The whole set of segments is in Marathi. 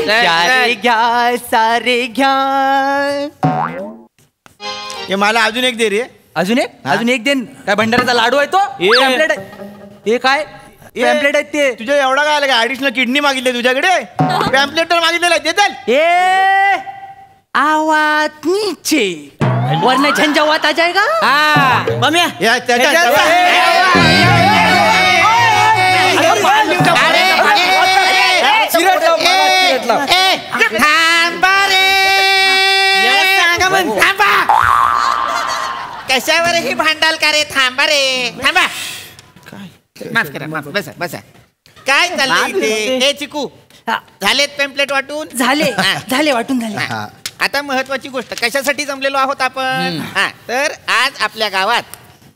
सारे घ्या सारे घ्या. हे मला अजून एक दे रे. अजून एक देन. काय भंडाराचा लाडू आहे तो? पॅम्पलेट आहे. हे काय पॅम्पलेट आहेत ते? तुझ्या एवढा काय आला? ऍडिशनल किडनी मागितली तुझ्याकडे? पॅम्पलेट तर मागितलेला आहे, देताल? ए आवाज नीचे वरना झंझावात आ जाएगा. मम्या कशावर ही भांडाल का रे? थांबा रे, थांबा. माफ करा, माफ. बसा बसा. काय चाललंय इथे? हे चिकू, झालेत पॅम्पलेट वाटून? झाले वाटून झाले. आता महत्वाची गोष्ट, कशासाठी जमलेलो आहोत आपण? तर आज आपल्या गावात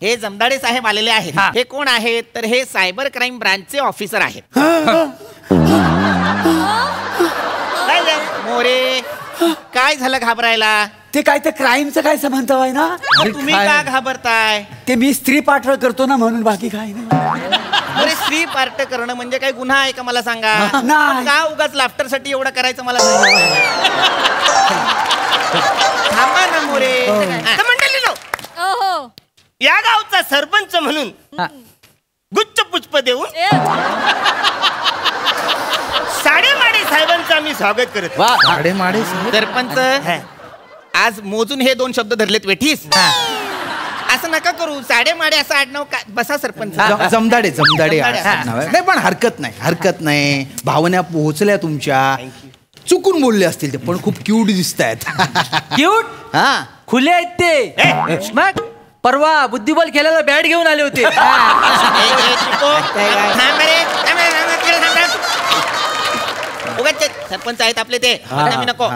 हे जमदाडे साहेब आलेले आहेत. हे कोण आहेत? तर हे सायबर क्राईम ब्रांचचे ऑफिसर आहेत. मोरे, काय झालं घाबरायला? ते काय ते क्राईमचं काय संबंध आहे ना? तुम्ही का घाबरताय? ते मी स्त्री पाठळ करतो ना म्हणून, बाकी काय नाही. अरे स्त्री पार्ट करणं म्हणजे काय गुन्हा आहे का मला सांगा? नाही. का उगाच लाफ्टर साठी एवढं करायचं मला सांगा. थांबा ना मोरे. मंडळीनो, या गावचा सरपंच म्हणून गुच्छ पुष्प देऊन साडेमाडे साहेबांचं आम्ही स्वागत करत. साडेमाडे सरपंच, आज मोजून हे 2 शब्द धरलेत वेठीस. असं नका करू. साडेमाडे असं आडनाव का? बसा सरपंच. जमदाडे नाही, पण हरकत नाही. भावना पोहोचल्या तुमच्या. चुकून बोलले असतील ते, पण खूप क्यूट दिसत आहेत. क्यूट? हा, खुले आहेत ते. मग परवा बुद्धिबल खेळायला बॅट घेऊन आले होते. सरपंच आहेत आपले ते, नको.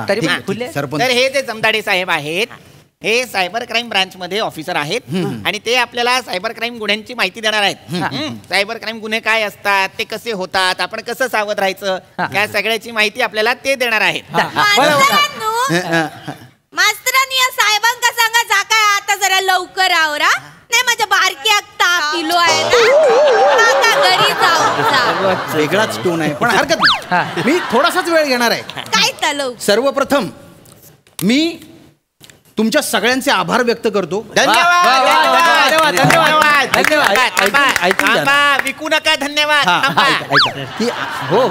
तर हे जे जमदाडे साहेब आहेत, हे सायबर क्राईम ब्रांच मध्ये ऑफिसर आहेत आणि ते आपल्याला सायबर क्राईम गुन्ह्यांची माहिती देणार आहेत. सायबर क्राईम गुन्हे काय असतात, ते कसे होतात, आपण कसं सावध राहायचं, या सगळ्याची माहिती आपल्याला ते देणार आहेत. मास्तरांनी या साहेबांका सांगा जा काय आता जरा लवकर आवरा, नाही माझ्या बारक्या ताप किलो आहे ना, घरी जाऊ. वेगळाच टोन आहे, पण हरकत नाही. मी थोडासाच वेळ घेणार आहे. काय चालू? सर्वप्रथम मी तुमच्या सगळ्यांचे आभार व्यक्त करतो. धन्यवाद. विकू नका. धन्यवाद. हो,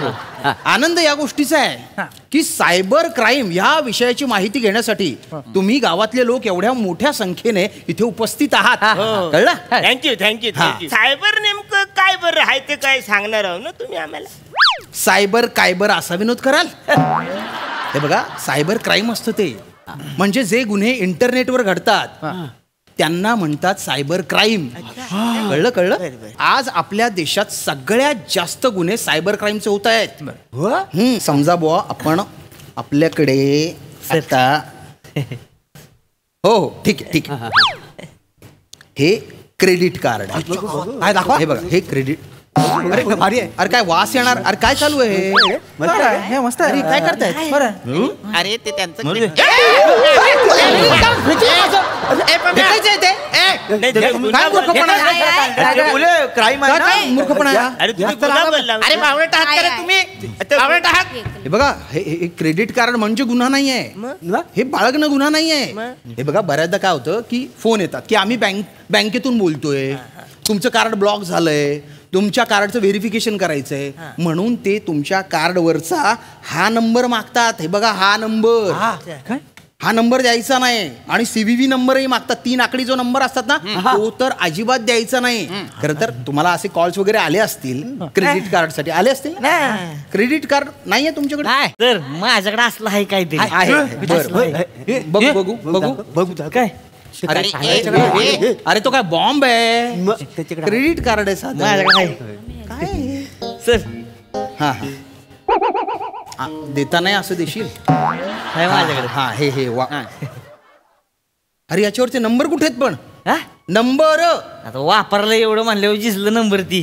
आनंद या गोष्टीचा आहे की सायबर क्राईम या विषयाची माहिती घेण्यासाठी तुम्ही गावातले लोक एवढ्या मोठ्या संख्येने इथे उपस्थित आहात. कळलं? थँक्यू. सायबर नेमकं काय बरं आहे ते काय सांगणार आहो ना तुम्ही आम्हाला? सायबर कायबर असा विनोद कराल? हे बघा, सायबर क्राईम असतं ते म्हणजे जे गुन्हे इंटरनेटवर घडतात त्यांना म्हणतात सायबर क्राईम. कळलं? आज आपल्या देशात सगळ्यात जास्त गुन्हे सायबर क्राईमचे होत आहेत. समजा बुवा, आपण आपल्याकडे आता हो ठीक आहे, हे क्रेडिट कार्ड आहे. दाखवा. हे बघा, हे क्रेडिट. अरे भारी आहे. अरे काय वास येणार? अरे काय चालू आहे? मस्त आहे. काय करताय? अरे ते त्यांचं बघा, हे क्रेडिट कार्ड म्हणजे गुन्हा नाही आहे, हे बाळगणं गुन्हा नाही आहे. हे बघा, बऱ्याचदा काय होतं की फोन येतात की आम्ही बँकेतून बोलतोय, तुमचं कार्ड ब्लॉक झालंय, तुमच्या कार्डचं व्हेरिफिकेशन करायचंय म्हणून ते तुमच्या कार्डवरचा हा नंबर मागतात. हे बघा, हा नंबर द्यायचा नाही आणि CVV नंबरही मागतात. 3 आकडी जो नंबर असतात ना, तो तर अजिबात द्यायचा नाही. खरं तर तुम्हाला असे कॉल्स वगैरे आले असतील, क्रेडिट कार्ड साठी आले असतील. क्रेडिट कार्ड नाहीये तुमच्याकडे? तर माझ्याकडे असलं आहे काहीतरी. बघू काय? अरे तो काय बॉम्ब आहे? क्रेडिट कार्ड आहे माझ्याकडे. हा देता नाही असं देशील? माझ्याकडे. हा हे वा. अरे याच्यावरचे नंबर कुठे आहेत? पण नंबर आता वापरलं एवढं म्हणल्यावर झिजलं नंबर. ती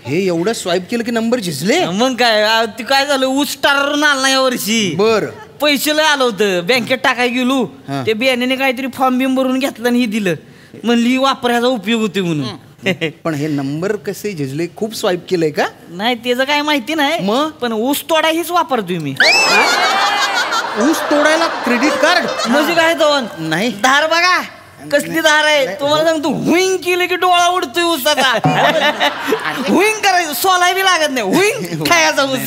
हे एवढं स्वाईप केलं की नंबर झिजले? मग काय, ती काय झालं, ऊस स्टारवरून आला ना यावर्षी. बर, पैसे लय आलं होतं, बँकेत टाकाय गेलो, ते बियाण्याने काहीतरी फॉर्म बिम भरून घेतला आणि हे दिलं, म्हणली वापरायचा उपयोग होते म्हणून. पण हे नंबर कसे झिजले? खूप स्वाईप केलंय का? नाही त्याचं काय माहिती नाही मग? पण ऊस तोडा हीच वापरतोय मी. ऊस तोडायला क्रेडिट कार्ड? म्हणजे काय दोन नाही. धार बघा कसली धार आहे तुम्हाला सांगतो. हुईंग केलं की डोळा उडतोय ऊसाचा. हुईंग करायचं सोलाय बी लागत नाही. हुईंग खायचा ऊस.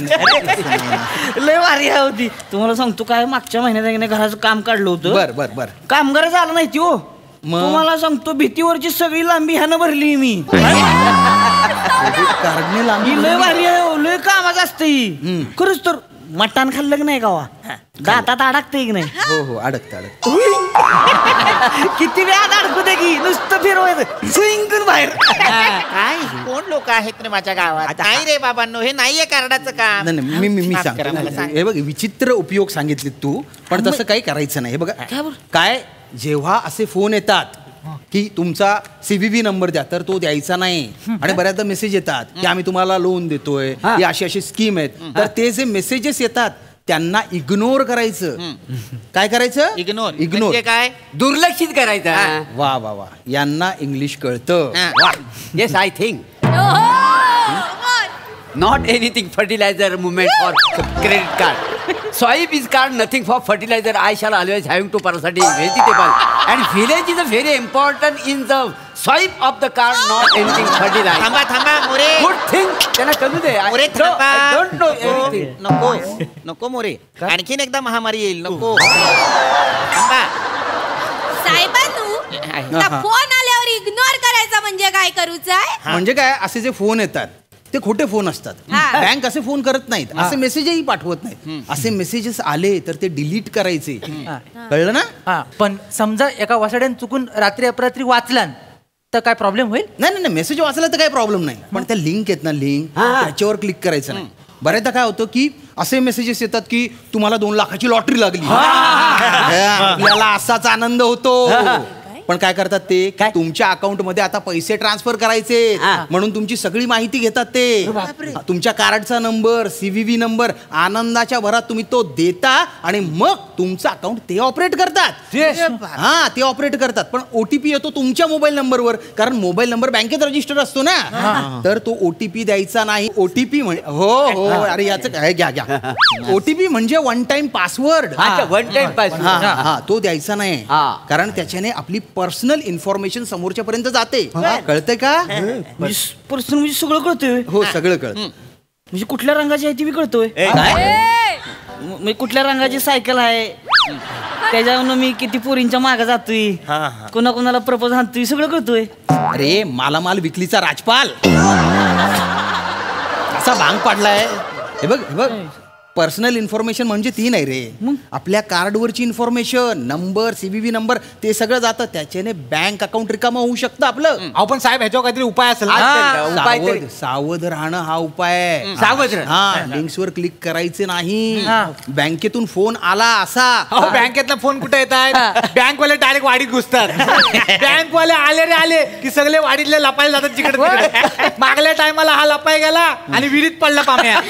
लय भारी आहे होती. तुम्हाला सांगतो काय मागच्या महिन्यात घराचं काम काढलं होतं. बर बर बर. कामगार झालं नाही ती हो. मग? तुम्हाला सांगतो भीतीवरची सगळी लांबी ह्यानं भरली मी. कार्डने ही लय भारी आहे हो, लय कामाचं असतं ही. खरंच तर मटण खाल्लं की नाही गावा दातात अडकते की नाही. हो हो अडकत अडकत. किती वेळात अडकू दे की नुसतं फिरवायचं स्विंग बाहेर. काय कोण लोक आहेत रे माझ्या गावात? नाही रे बाबांनो, हे नाहीये कार्डाचं काम. नाही नाही, मी माफ करा, मला सांगतो. सांग. हे बघ विचित्र उपयोग सांगितले तू, पण तसं काही करायचं नाही. हे बघा काय, जेव्हा असे फोन येतात की तुमचा CVV नंबर द्या, तर तो द्यायचा नाही. आणि बऱ्याचदा मेसेज येतात की आम्ही तुम्हाला लोन देतोय, ही अशी अशी स्कीम आहेत. तर ते जे मेसेजेस येतात त्यांना इग्नोर करायचं. काय करायचं? इग्नोर. इग्नोर. म्हणजे काय? दुर्लक्षित करायचा. वा वा वा, यांना इंग्लिश कळतं. हा. Yes I think not anything fertilizer movement or credit card. Swipe is card nothing for fertilizer. I shall always having to parasite vegetable and village is a very important in the swipe of the card, not anything fertilizer. थांबा थांबा मोरे. Good thing. त्यांना कळू दे. More I don't know anything. नको नको मोरे, आणखीन एकदा महामारी येईल. नको थांबा. साहेबांनू फोन आल्यावर इग्नोर करायचा म्हणजे काय करूच आहे? म्हणजे काय, असे जे फोन येतात ते खोटे फोन असतात. हा. बँक असे फोन करत नाहीत, असे मेसेजही पाठवत नाहीत. असे मेसेजेस आले तर ते डिलीट करायचे. कळलं ना? हा, पण समजा एका वसाड्याने चुकून रात्री अपरात्री वाचलान तर काय प्रॉब्लेम होईल? नाही नाही, मेसेज वाचला तर काही प्रॉब्लेम नाही, पण त्या लिंक आहेत ना, लिंक त्याच्यावर क्लिक करायचं नाही. बऱ्याचदा काय होतं की असे मेसेजेस येतात की तुम्हाला 2 लाखाची लॉटरी लागली. आपल्याला असाच आनंद होतो. पण काय करतात ते, तुमच्या अकाउंट मध्ये आता पैसे ट्रान्सफर करायचे म्हणून तुमची सगळी माहिती घेतात. ते तुमच्या कार्डचा नंबर, CVV नंबर, आनंदाच्या भरात तुम्ही तो देता आणि मग तुमचं अकाउंट ते ऑपरेट करतात. हा, ते ऑपरेट करतात. पण OTP येतो तुमच्या मोबाईल नंबरवर, कारण मोबाईल नंबर बँकेत रजिस्टर असतो ना. तर तो OTP द्यायचा नाही. OTP हो हो, अरे याचं काय, घ्या घ्या. OTP म्हणजे one time password. One time password. हा, तो द्यायचा नाही, कारण त्याच्याने आपली पर्सनल इन्फॉर्मेशन समोरच्या पर्यंत जाते. कळतंय का? पर्सनल म्हणजे सगळं कळतोय. हो, सगळं कळतं. म्हणजे कुठल्या रंगाची आहे ती बी कळतोय. म्हणजे कुठल्या रंगाची सायकल आहे, त्याच्यावरून मी किती पोरींच्या मागे जातोय, कोणा कोणाला प्रपोज आणतोय, सगळं कळतोय. अरे मालामाल विकलीचा राजपाल असा भांग पाडलाय. हे बघ हे बघ, पर्सनल इन्फॉर्मेशन म्हणजे ती नाही रे, आपल्या कार्डवरची इन्फॉर्मेशन, नंबर, CVV नंबर, ते सगळं जातं. त्याच्याने बँक अकाउंट रिकामा होऊ शकतं आपलं. आपण साहेब ह्याच्यावर काहीतरी उपाय असेल. सावध सावध राहणं हा उपाय आहे. सावध राहा. हा, लिंक्सवर क्लिक करायचे नाही. बँकेतून फोन आला असा, बँकेतला फोन कुठे येत आहेत? बँकवाले डायरेक्ट वाडीत घुसतात. बँकवाले आले रे आले की सगळे वाडीतले लपायला जातात जिकडे. मागल्या टायमाला हा लपाय गेला आणि विहिरीत पडला पाम्या.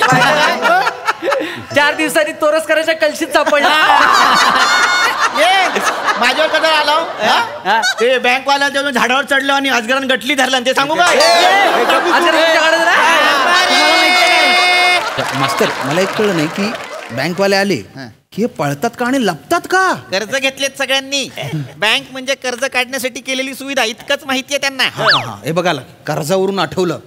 4 दिवसांनी तोरस करायच्या कलशीत सापडला. माझ्यावर कधी आला ते बँकवाला जेव्हा झाडावर चढलो आणि अजगरान गटली धरला ते सांगू काय? मास्तर, मला एक कळलं नाही की बँकवाले आले की हे पळतात का आणि लपतात का? कर्ज घेतलेत सगळ्यांनी. बँक म्हणजे कर्ज काढण्यासाठी केलेली सुविधा, इतकंच माहितीये त्यांना. हे बघायला कर्जावरून आठवलं,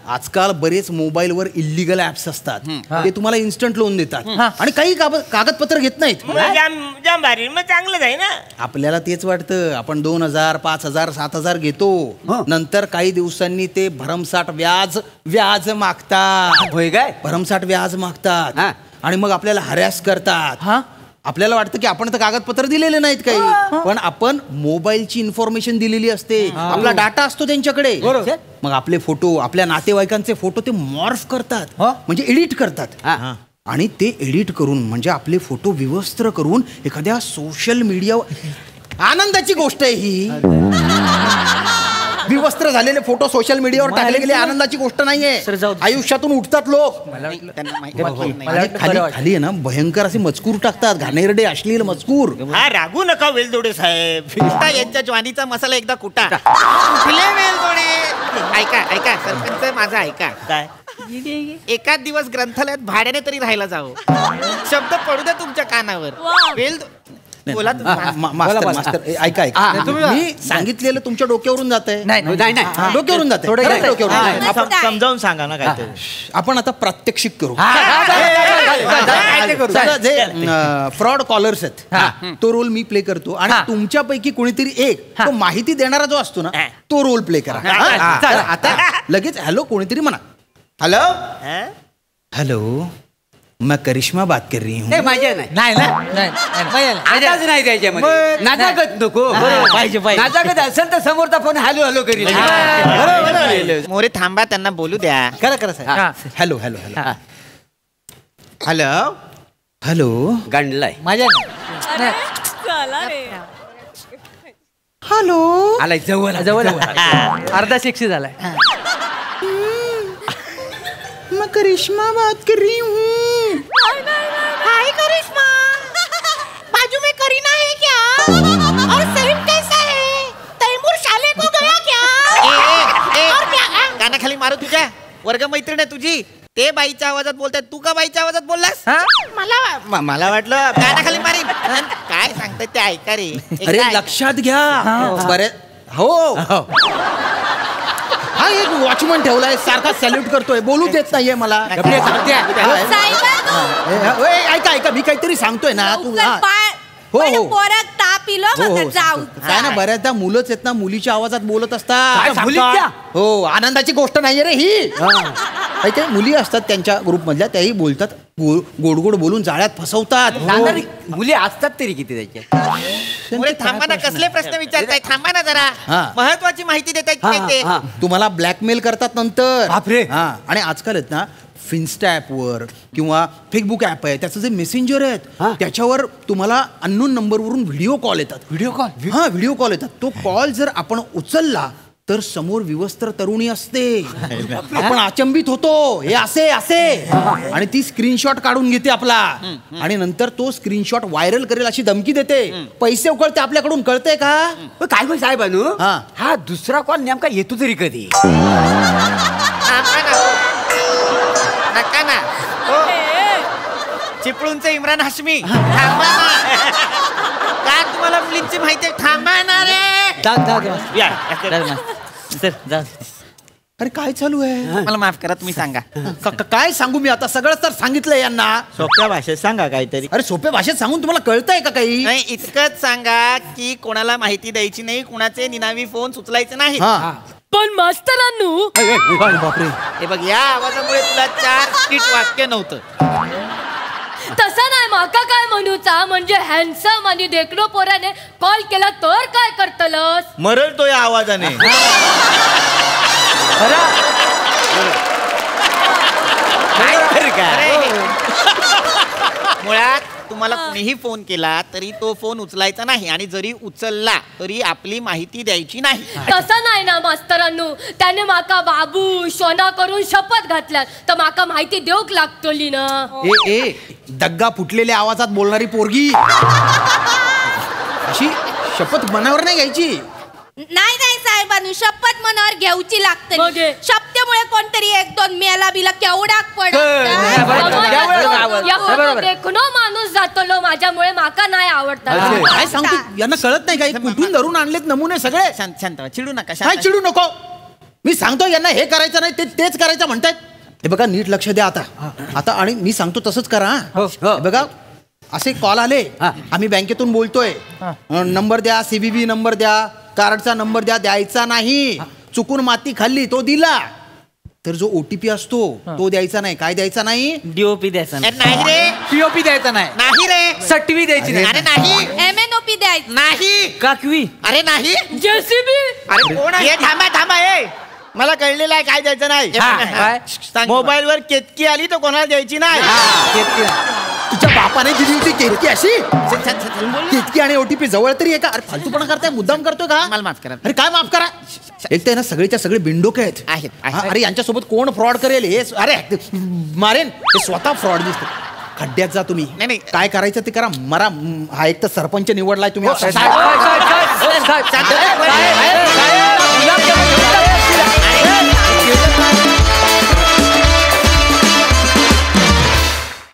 आजकाल बरेच मोबाईलवर इल्लीगल ऍप्स असतात. ते तुम्हाला इन्स्टंट लोन देतात आणि काही कागदपत्र घेत नाहीत. जाम भारी, मग चांगलंच आहे ना. आपल्याला तेच वाटतं, आपण 2,000, 5,000, 7,000 घेतो, नंतर काही दिवसांनी ते भरमसाठ व्याज मागतात. होय काय? भरमसाठ व्याज मागतात आणि मग आपल्याला हरॅस करतात. आपल्याला वाटतं की आपण तर कागदपत्र दिलेले नाहीत काही, पण आपण मोबाईलची इन्फॉर्मेशन दिलेली असते, आपला डाटा असतो त्यांच्याकडे. मग आपले फोटो, आपल्या नातेवाईकांचे फोटो ते मॉर्फ करतात, म्हणजे एडिट करतात. आणि ते एडिट करून, म्हणजे आपले फोटो विवस्त्र करून एखाद्या सोशल मीडियावर, आनंदाची गोष्ट आहे ही, विवस्त्र झालेले फोटो सोशल मीडियावर टाकले गेले, आनंदाची गोष्ट नाहीये. आयुष्यातून उठतात लोक, खाली आहे ना भयंकर असे मजकूर टाकतात, घाणेरडे अश्लील मजकूर. हा, रागू नका वेलदोडे साहेब. यांच्या ज्वानीचा मसाला एकदा कुटा. कुठले वेलदोडे? ऐका ऐका सरपंच माझा ऐका. काय एकाच दिवस ग्रंथालयात भाड्याने तरी राहायला जावं. शब्द पडू द्या तुमच्या कानावर. वेल बोला मास्तर मास्तर ऐका ऐका मी सांगितलेलं तुमच्या डोक्यावरून जात आहे. नाही डोक्यावरून जात आहे. समजावून सांगा ना काय. आपण आता प्रात्यक्षिक करू. जे फ्रॉड कॉलर्स आहेत तो रोल मी प्ले करतो आणि तुमच्यापैकी कोणीतरी एक तो माहिती देणारा जो असतो ना तो रोल प्ले करा. आता लगेच हॅलो कोणीतरी म्हणा. हेलो हेलो मैं करिश्मा बात कर रही हूँ. माझ्या नाही आताच नाही त्याच्यामध्ये नाजागत नको. पाहिजे नाजागत असेल तर समोरचा फोन हॅलो हॅलो करील. मोरे थांबा त्यांना बोलू द्या. करा hello hello hello hello hello गांडलाय माझ्या हॅलो आलाय जवळ जवळ अर्धा शिक्षी झालाय. मैं करिश्मा बात कर रही हूँ. हाय करिश्मा, बाजू में करीना है क्या? और सलीम कैसा है? तैमूर शाले को गया क्या? और क्या? कानाखाली मारू तुझ्या. वर्ग मैत्रीण आहे तुझी. ते बाईच्या आवाजात बोलताय, तू का बाईच्या आवाजात बोललास? मला वाटलं कानाखाली मारी. काय सांगताय ते ऐका रे. अरे लक्षात घ्या. बरे हो हा एक वॉचमन ठेवलाय सारखा सॅल्यूट करतोय. बोलू देत नाहीये मला. ऐका ऐका मी काहीतरी सांगतोय ना तू. हो हो पोरात ताप इलो जाऊ. काय ना बऱ्याचदा मुलंच आहेत ना मुलीच्या आवाजात बोलत असतात. हो आनंदाची गोष्ट नाहीये रे ही. काही मुली असतात त्यांच्या ग्रुप मधल्या त्याही बोलतात गोड गोड बोलून जाळ्यात फसवतात. मुली असतात तरी किती त्याच्या. थांबा ना कसले प्रश्न विचारताय. थांबा ना जरा. महत्वाची माहिती देताय. तुम्हाला ब्लॅकमेल करतात नंतर. बापरे. आणि आजकाल आहेत ना फिन्स्टा ॲपवर किंवा फेसबुक ॲप आहे त्याचं जे मेसेंजर आहेत त्याच्यावर तुम्हाला अननोन नंबरवरून व्हिडिओ कॉल येतात. व्हिडिओ कॉल येतात. तो कॉल जर आपण उचलला तर समोर विवस्त्र तरुणी असते. आपण अचंबित होतो. हे असे असे आणि ती स्क्रीनशॉट काढून घेते आपला आणि नंतर तो स्क्रीनशॉट व्हायरल करेल अशी धमकी देते. पैसे उकळते आपल्याकडून. कळतंय का? काय बोल साहेब अनु हा दुसरा कॉल नेमका येतो तरी कधी. नका ना. चिपळूणचे इम्रान हाशमी. थांबा ना. का तुम्हाला मुलींची माहिती आहे? थांबा ना रे. अरे काय चालू आहे? मला माफ करा तुम्ही सांगा. काय सांगू मी आता. सगळं तर सांगितलंय यांना. सोप्या भाषेत सांगा काहीतरी. अरे सोप्या भाषेत सांगून तुम्हाला कळतंय का काही? नाही इतकंच सांगा की कोणाला माहिती द्यायची नाही. कुणाचे निनावी फोन उचलायचे नाही. पण मास्तरांनू बापरे. हे बघ या आवाजामुळे तुला 4 स्किट वाक्य नव्हतं. तसं नाही. माका काय म्हणूचा म्हणजे हॅन्डसम आणि देखणो पोराने कॉल केला तर काय करतलस? मरळतो या आवाजाने. मुळात तुम्हाला कुणीही फोन केला तरी तो फोन उचलायचा नाही आणि जरी उचलला तरी आपली माहिती द्यायची नाही. तसं नाही ना मास्तरांनू. त्याने माका बाबू सोना करून शपथ घातल्यात तर माका माहिती देऊक लागतली ना. ए दग्गा फुटलेल्या आवाजात बोलणारी पोरगी अशी शपथ मनावर नाही घ्यायची. नाही नाही साहेबांनी शपथ मनावर घेऊची लागते. शब्दामुळे कोणतरी 1-2 मेला बिला केवढाक पडत. देखणो माणूस जातलो माझ्यामुळे माका नाही आवडतात. काय सांगतो यांना कळत नाही काही. कुठून धरून आणलेत नमुने सगळे. शांत चिडू नका. काय चिडू नको. मी सांगतो यांना हे करायचं नाही तेच करायचं म्हणतायत. हे बघा नीट लक्ष द्या आता आणि मी सांगतो तसंच करा. बघा असे कॉल आले आम्ही बँकेतून बोलतोय नंबर द्या CVV नंबर द्या कार्डचा नंबर द्यायचा नाही. चुकून माती खाल्ली तो दिला तर जो OTP असतो तो द्यायचा नाही. काय द्यायचा नाही? DOP द्यायचा नाही रे. POP द्यायचा नाही. नाही रे. सटवी द्यायची नाही. अरे नाही. MNOP द्यायचं नाही. काकवी. अरे नाही. JCB. अरे कोण आहे? थांबा मला कळलेलं आहे काय द्यायचं नाही. मोबाईल वर केतकी आली तर कोणाला द्यायची नाही. तुझ्या बापाने दिली होती केतकी अशी. केतकी आणि OTP जवळ तरी आहे का? अरे फालतूपणा करताय. मुद्दाम करतोय का? मला माफ करा. अरे काय माफ करा. एक तर ना सगळेच्या सगळे बिंडोके आहेत. अरे यांच्यासोबत कोण फ्रॉड करेल हे. अरे मारेन हे स्वतः फ्रॉड दिसते. खड्ड्यात जा तुम्ही. नाही काय करायचं ते करा. मरा. हा एक तर सरपंच निवडलाय तुम्ही.